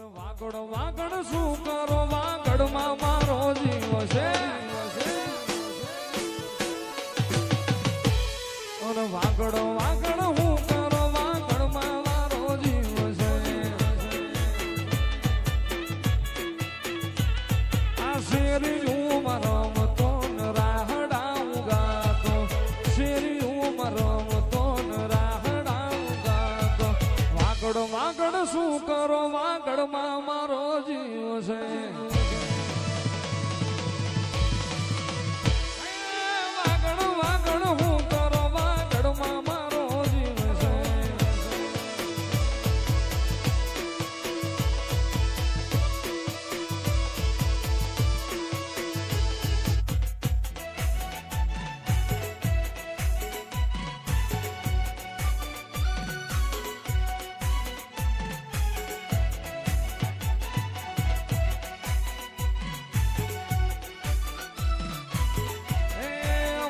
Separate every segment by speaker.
Speaker 1: વાગડ વાગડ શું કરો વાગડમાં મારો જીવ છે વાગડ વાગડ હું કરો વાગડમાં મારો જીવ છે આ શેરીયું રમતો રાહડાઉં ગાતો શેરીયું રમતો રાહડાઉં ગાતો વાગડ વાગડ શું કરો વાગડમાં મારો જીવ છે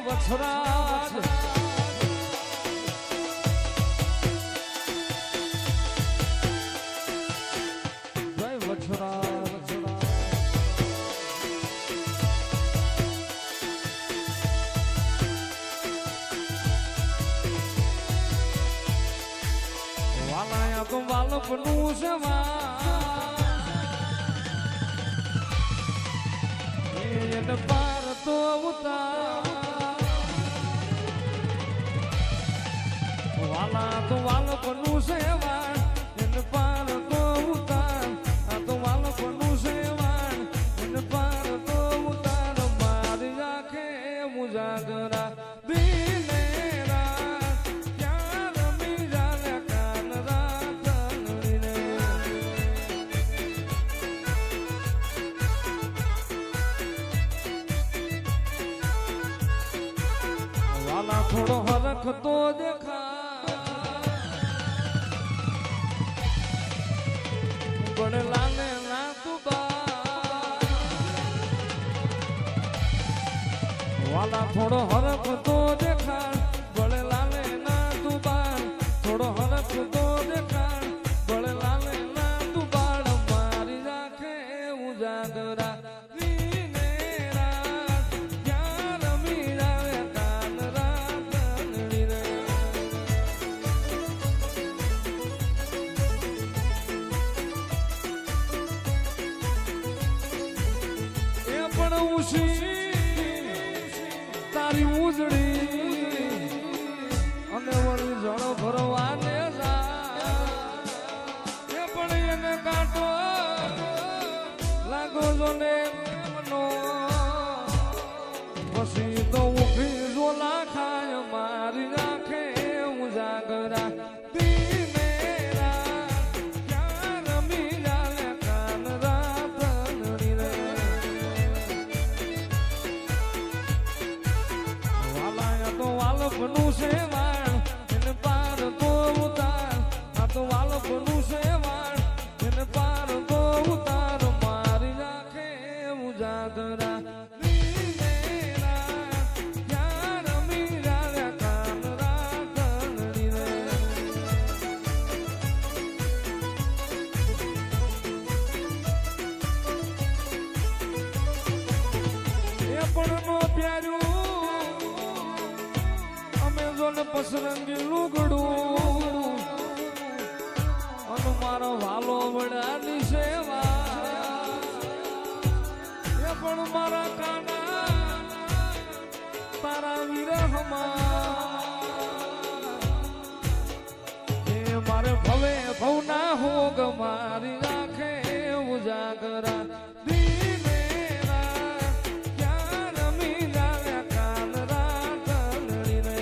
Speaker 1: વછરાજ જય વછરાજ વાલાયા તો વાલપનું છે એને પાર તો ઉતાર વાલા તો વાલપનું સેવાન એને પાર તો ઉતાર આ તો વાલપનું સેવાન એને પાર તો ઉતાર મારી રાખે મુજાગરા દિને રાત ક્યાં રમી જાને કાન રાત લડીને વાલા થોડો હરખ તો દેખા લાલે ના તુબા વાલા થોડો હરખ તો દેખાડ બળે લાલે ના તુબા થોડો હરખ તો દેખાડ બળે લાલે ના તુબાડ મારી રાખે ઉજાગરા દિને રાત ક્યાં રમી જાવે કાન રાત લડી રે તારી ઉજળી અને વળી જળ ભરવાને એ પણ એને કાંટો લાગો જો ને પછી તો ઉભી ઝોલા ખાય મારી રાખે ઉજાગરા દિને રાત ક્યાં રમી જાને કાન રાત લડી રે વાલપનું સેવાણ એને પાર તો ઉતાર આ તો વાલપનું સેવાણ એને પાર તો ઉતાર મારી રાખે ઉજાગરા દિને રાત ક્યાં રમી જાને કાન રાત લડી રે એ પણ નો પ્યાર્યું પસરંગી લુગડું અને મારો વાલો વડાની સેવા એ પણ મારા કાના તારા વિરહમાં એ મારે ભવે ભવના હોગ મારી રાખે ઉજાગરા દિને રાત ક્યાં રમી જાવે કાન રાત લડી રે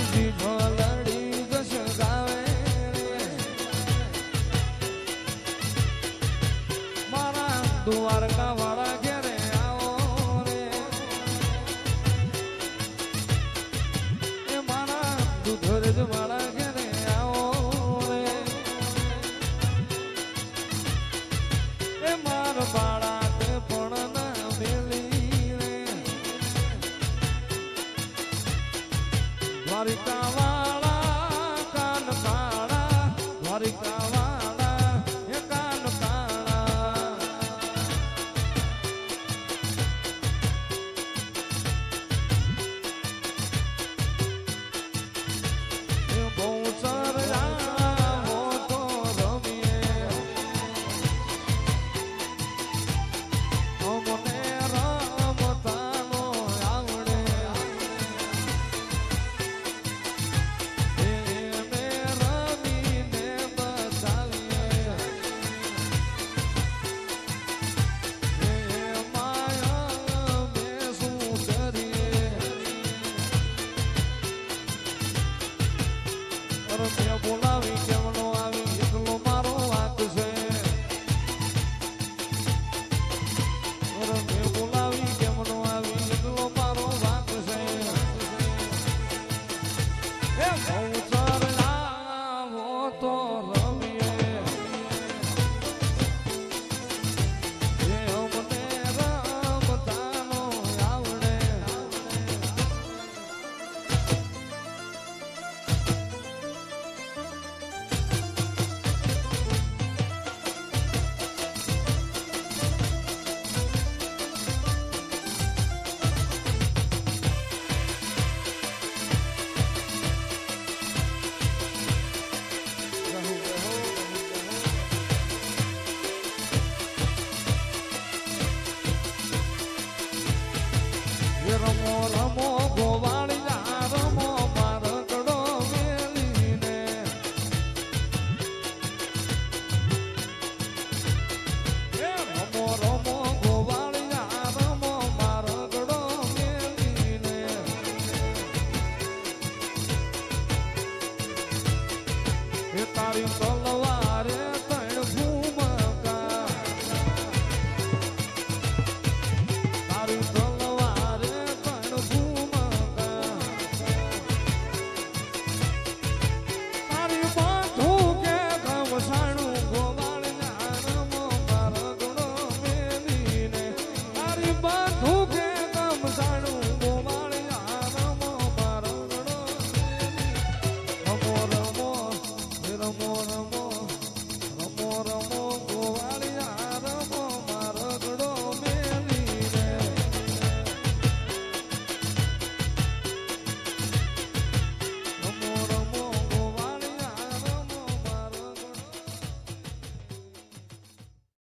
Speaker 1: જીભ લડી જશે ગાવે મારા દ્વારકા વાળા ઘેરે આવો રે એ મારા દુધરજ વાળા ઘેરે આવો રે એ માર બાળા તે પણ ના મેલી રે દ્વારિકા વાળા કાન કાળા દ્વારિકા વાળા એ કાન કાળા એ બહુ સરજાવો તો રમીએ અમને રમતાનો આવડે એને રમીને બતાવીએ એ માયા મેં શું કરીએ અરે મેં બોલાવી કેમ નો આવી એટલો મારો વાંક છે અરે મેં બોલાવી કેમ નો આવી એટલો મારો વાંક છે એ બહુ